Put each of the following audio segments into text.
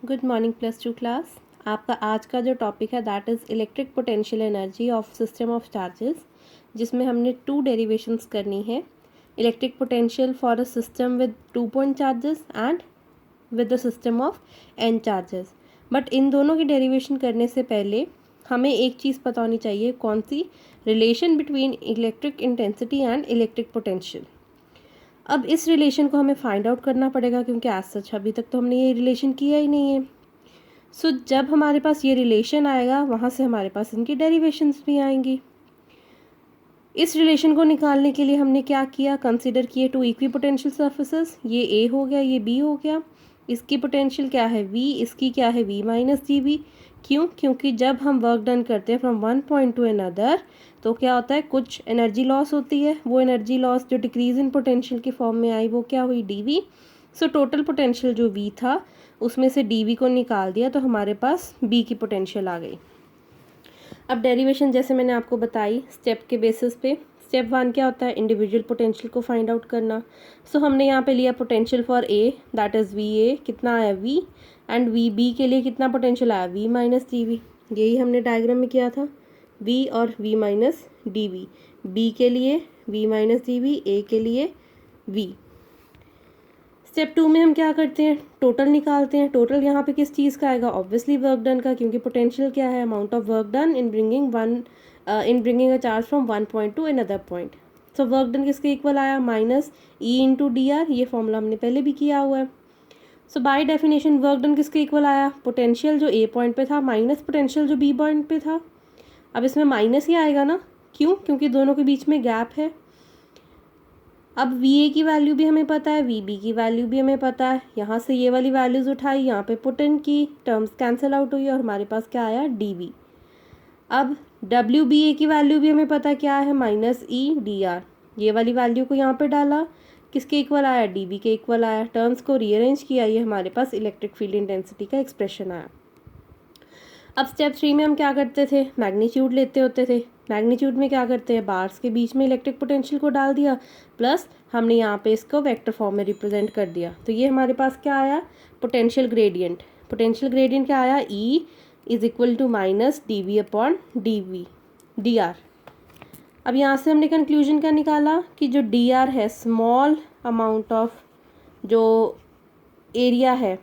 Good morning plus two class. आपका आज का जो टॉपिक है that is electric potential energy of system of charges, जिसमें हमने 2 डेरिवेशंस करनी है। Electric potential for a system with 2 point charges and with the system of n charges. But in दोनों की डेरिवेशन करने से पहले हमें एक चीज़ पता होनी चाहिए, कौन सी? Relation between electric intensity and electric potential. अब इस रिलेशन को हमें फाइंड आउट करना पड़ेगा, क्योंकि एज सच अभी तक तो हमने ये रिलेशन किया ही नहीं है। सो जब हमारे पास ये रिलेशन आएगा, वहाँ से हमारे पास इनकी डेरिवेशंस भी आएंगी। इस रिलेशन को निकालने के लिए हमने क्या किया, कंसिडर किए 2 इक्विपोटेंशियल सर्फेसेस। ये ए हो गया, ये बी हो गया। इसकी पोटेंशियल क्या है v, इसकी क्या है v माइनस जी वी। क्यों? क्योंकि जब हम वर्क डन करते हैं from one point two another, तो क्या होता है, कुछ एनर्जी लॉस होती है। वो एनर्जी लॉस जो डिक्रीज इन पोटेंशियल की फॉर्म में आई, वो क्या हुई, डी। सो टोटल पोटेंशियल जो v था, उसमें से डी को निकाल दिया, तो हमारे पास b की पोटेंशियल आ गई। अब डेरिवेशन जैसे मैंने आपको बताई स्टेप के बेसिस पे। स्टेप 1 क्या होता है, इंडिविजुअल पोटेंशियल को फाइंड आउट करना। सो हमने यहाँ पे लिया potential for a, that is V A, कितना आया v, एंड वी बी के लिए कितना पोटेंशियल आया, v माइनस डी वी। यही हमने डायग्राम में किया था, v और v minus D V. B के लिए v minus D V, A के लिए v। स्टेप 2 में हम क्या करते हैं, टोटल निकालते हैं। टोटल यहाँ पे किस चीज़ का आएगा, ऑब्वियसली वर्क डन का, क्योंकि पोटेंशियल क्या है, amount of work done in bringing a charge from one point two another point. So work done किसके इक्वल आया, minus E into D R. ये फॉर्मूला हमने पहले भी किया हुआ है। सो बाय डेफिनेशन वर्क डन किसके इक्वल आया, पोटेंशियल जो ए पॉइंट पे था माइनस पोटेंशियल जो बी पॉइंट पे था। अब इसमें माइनस ही आएगा ना, क्यों? क्योंकि दोनों के बीच में गैप है। अब वी ए की वैल्यू भी हमें पता है, वी बी की वैल्यू भी हमें पता है। यहाँ से ये वाली वैल्यूज़ उठाई, यहाँ पे पुट इन की, टर्म्स कैंसिल आउट हुई और हमारे पास क्या आया, डी वी। अब डब्ल्यू बी ए की वैल्यू भी हमें पता क्या है, माइनस ई डी आर। ये वाली वैल्यू को यहाँ पे डाला, किसके इक्वल आया, डी वी के इक्वल आया। टर्म्स को रीअरेंज किया, ये हमारे पास इलेक्ट्रिक फील्ड इंटेंसिटी का एक्सप्रेशन आया। अब स्टेप 3 में हम क्या करते थे, मैग्नीट्यूड लेते होते थे। मैग्नीट्यूड में क्या करते हैं, बार्स के बीच में इलेक्ट्रिक पोटेंशियल को डाल दिया, प्लस हमने यहाँ पे इसको वेक्टर फॉर्म में रिप्रेजेंट कर दिया। तो ये हमारे पास क्या आया, पोटेंशियल ग्रेडियंट। पोटेंशियल ग्रेडियंट क्या आया, E is equal to minus D V upon d V d r. अब यहाँ से हमने कंक्लूजन क्या निकाला कि जो डी आर है, स्मॉल अमाउंट ऑफ जो एरिया है,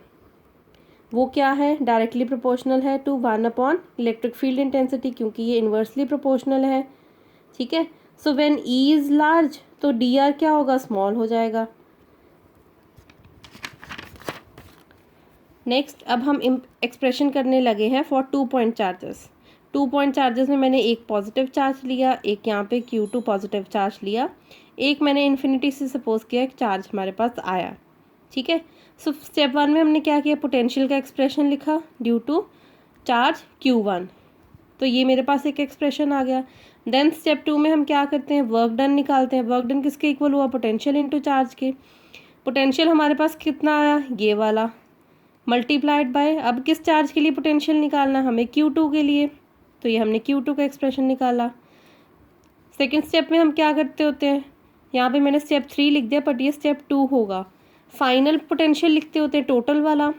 वो क्या है, डायरेक्टली प्रोपोर्शनल है to 1 upon electric field intensity, क्योंकि ये इन्वर्सली प्रोपोर्शनल है। ठीक है। So when E is large, तो डी आर क्या होगा, स्मॉल हो जाएगा। नेक्स्ट अब हम एक्सप्रेशन करने लगे हैं for 2 point charges. 2 point charges में मैंने एक पॉजिटिव चार्ज लिया, एक यहाँ पे Q2 पॉजिटिव चार्ज लिया, एक मैंने इन्फिनिटी से सपोज किया एक चार्ज हमारे पास आया। ठीक है। सो स्टेप 1 में हमने क्या किया, पोटेंशियल का एक्सप्रेशन लिखा ड्यू टू चार्ज Q1। तो ये मेरे पास एक एक्सप्रेशन आ गया। देन स्टेप 2 में हम क्या करते हैं, वर्क डन निकालते हैं। वर्क डन किसके इक्वल हुआ, पोटेंशियल इनटू चार्ज के। पोटेंशियल हमारे पास कितना आया, ये वाला, मल्टीप्लाइड बाय, अब किस चार्ज के लिए पोटेंशियल निकालना, हमें Q2 के लिए, तो ये हमने Q2 का एक्सप्रेशन निकाला। सेकेंड स्टेप में हम क्या करते होते हैं, यहाँ पे मैंने स्टेप 3 लिख दिया, बट ये स्टेप 2 होगा। फाइनल पोटेंशियल लिखते होते हैं, टोटल वाला।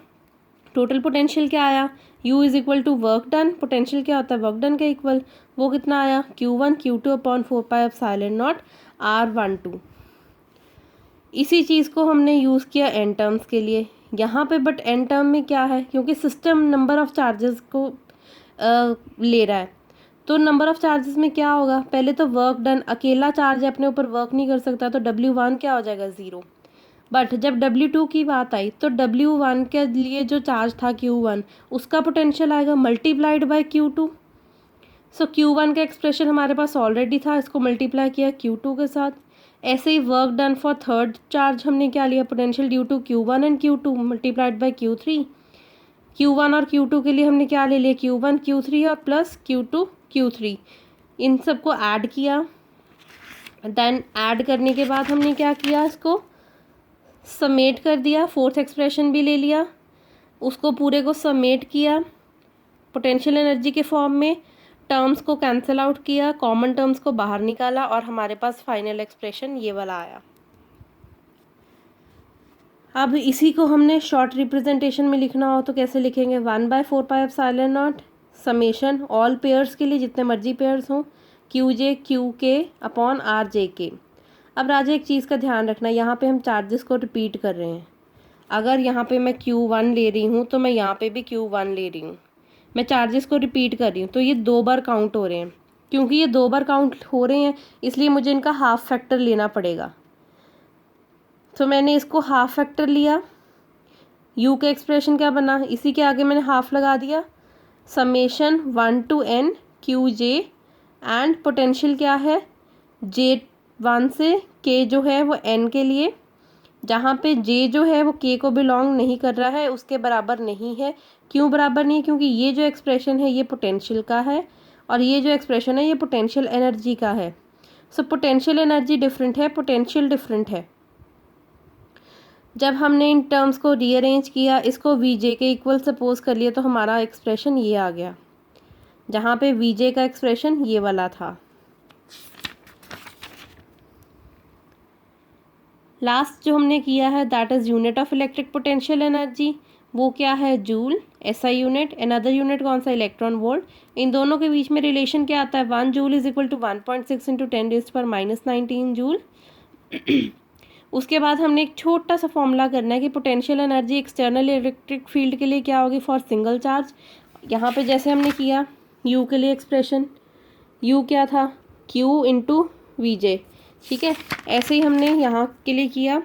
टोटल पोटेंशियल क्या आया, U is equal to work done. Potential क्या होता है, वर्क डन के इक्वल, वो कितना आया, Q1 Q2 upon 4 pi epsilon not R12। इसी चीज़ को हमने यूज़ किया एन टर्म्स के लिए यहाँ पे, बट एन टर्म में क्या है, क्योंकि सिस्टम नंबर ऑफ चार्जेस को ले रहा है, तो नंबर ऑफ चार्जेस में क्या होगा, पहले तो वर्क डन, अकेला चार्ज अपने ऊपर वर्क नहीं कर सकता, तो W1 क्या हो जाएगा, 0। बट जब W2 की बात आई, तो W1 के लिए जो चार्ज था Q1, उसका पोटेंशियल आएगा multiplied by Q2। So Q1 का एक्सप्रेशन हमारे पास ऑलरेडी था, इसको मल्टीप्लाई किया Q2 के साथ। ऐसे ही work done for third charge हमने क्या लिया, potential due to Q1 and Q2 multiplied by Q3। Q1 और Q2 के लिए हमने क्या ले लिया, Q1 Q3 और प्लस Q2 Q3, इन सबको ऐड किया। देन ऐड करने के बाद हमने क्या किया, इसको समेट कर दिया, फोर्थ एक्सप्रेशन भी ले लिया, उसको पूरे को समेट किया पोटेंशियल एनर्जी के फॉर्म में, टर्म्स को कैंसिल आउट किया, कॉमन टर्म्स को बाहर निकाला, और हमारे पास फाइनल एक्सप्रेशन ये वाला आया। अब इसी को हमने शॉर्ट रिप्रेजेंटेशन में लिखना हो तो कैसे लिखेंगे, 1/4πε0 समेशन ऑल पेयर्स के लिए जितने मर्जी पेयर्स हों QJ/QK अपॉन RJK। अब राजा एक चीज़ का ध्यान रखना, यहाँ पे हम चार्जेस को रिपीट कर रहे हैं। अगर यहाँ पे मैं Q1 ले रही हूँ तो मैं यहाँ पे भी Q1 ले रही हूँ, मैं चार्जेस को रिपीट कर रही हूँ, तो ये 2 बार काउंट हो रहे हैं। क्योंकि ये 2 बार काउंट हो रहे हैं इसलिए मुझे इनका हाफ फैक्टर लेना पड़ेगा। तो मैंने इसको हाफ फैक्टर लिया, यू का एक्सप्रेशन क्या बना, इसी के आगे मैंने हाफ लगा दिया, summation 1 to n QJ and potential क्या है J1 से K जो है वो n के लिए, जहाँ पे J जो है वो K को बिलोंग नहीं कर रहा है, उसके बराबर नहीं है। क्यों बराबर नहीं है, क्योंकि ये जो एक्सप्रेशन है ये पोटेंशियल का है और ये जो एक्सप्रेशन है ये पोटेंशियल एनर्जी का है। सो पोटेंशियल एनर्जी डिफरेंट है, पोटेंशियल डिफरेंट है। जब हमने इन टर्म्स को रीअरेंज किया, इसको VJ के इक्वल सपोज कर लिया, तो हमारा एक्सप्रेशन ये आ गया, जहाँ पे VJ का एक्सप्रेशन ये वाला था। लास्ट जो हमने किया है that is unit of electric potential energy, वो क्या है joule, SI unit, another unit कौन सा, इलेक्ट्रॉन वोल्ट। इन दोनों के बीच में रिलेशन क्या आता है, 1 joule is equal to 1.6 into 10⁻⁻19 joule. उसके बाद हमने एक छोटा सा फॉर्मूला करना है कि potential energy external electric field के लिए क्या होगी फॉर सिंगल चार्ज। यहाँ पे जैसे हमने किया U के लिए एक्सप्रेशन, U क्या था Q इंटू VJ, ठीक है। ऐसे ही हमने यहाँ के लिए किया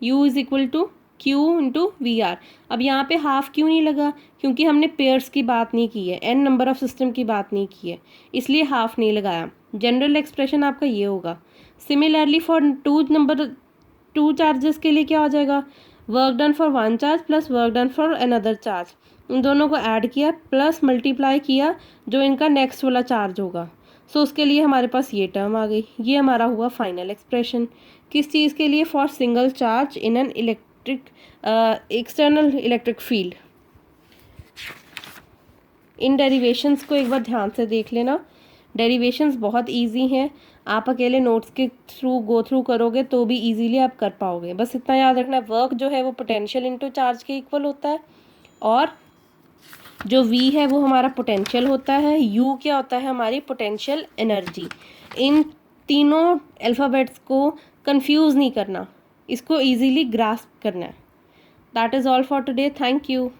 U is equal to Q into VR। अब यहाँ पे हाफ क्यों नहीं लगा, क्योंकि हमने पेयर्स की बात नहीं की है, n नंबर ऑफ सिस्टम की बात नहीं की है, इसलिए हाफ नहीं लगाया। जनरल एक्सप्रेशन आपका ये होगा। सिमिलरली फॉर टू चार्जेस के लिए क्या हो जाएगा, work done for 1 charge plus work done for another charge, इन दोनों को ऐड किया प्लस मल्टीप्लाई किया जो इनका नेक्स्ट वाला चार्ज होगा। सो उसके लिए हमारे पास ये टर्म आ गई, ये हमारा हुआ फाइनल एक्सप्रेशन। किस चीज़ के लिए, for single charge in an electric external electric field. In derivations को एक बार ध्यान से देख लेना, डेरिवेशंस बहुत इजी हैं, आप अकेले नोट्स के थ्रू गो थ्रू करोगे तो भी इजीली आप कर पाओगे। बस इतना याद रखना, वर्क जो है वो पोटेंशियल इनटू चार्ज के इक्वल होता है, और जो V है वो हमारा पोटेंशियल होता है, U क्या होता है हमारी पोटेंशियल एनर्जी। इन तीनों अल्फ़ाबेट्स को कंफ्यूज नहीं करना, इसको इजीली ग्रास्प करना है। That is all for today, thank you.